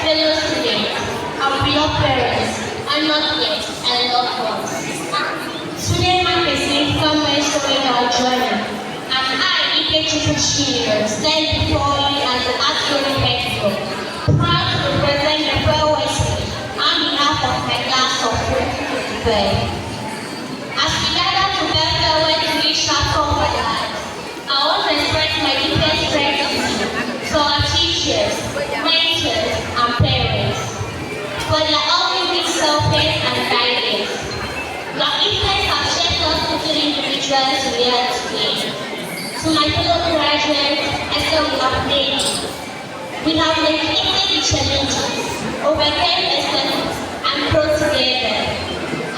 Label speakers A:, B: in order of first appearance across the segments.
A: fellow students, our beloved parents, and not yet, and loved ones. Today marks a significant milestone in our journey, and I, Ikechi Kuchiro, stand before you as the outgoing principal, proud to represent the farewell speech on behalf of my class of today. As we gather to bear farewell to each chapter of our lives, I want to express my deepest gratitude to our teachers, mentors, and parents for their always been selfless and guidance. Your influence has shaped us into the individuals we are today. To my fellow graduates, I say we have navigated the challenges, overcame excellence, and grow together.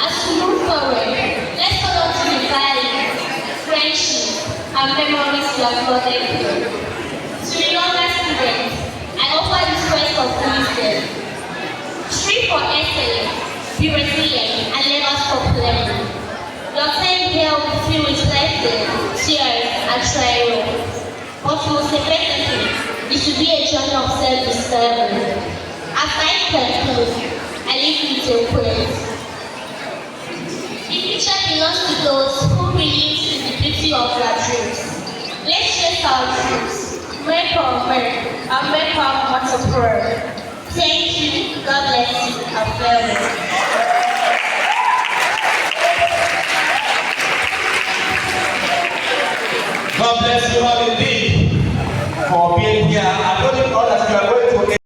A: As we move forward, let's hold on to the values, friendship, and memories we have gotten through. To the younger students, I offer this quest of wisdom. Strive for excellence, be resilient, and never stop learning. Your time here will be filled with lessons, tears, and trials. But most importantly, it should be a journey of self-discovery. As I conclude, I leave you with a quote. The future belongs to those who believe in the beauty of their dreams. Let's chase our dreams, make our work, and make our hearts of prayer. Thank you, God bless you, and farewell.
B: God bless you all indeed.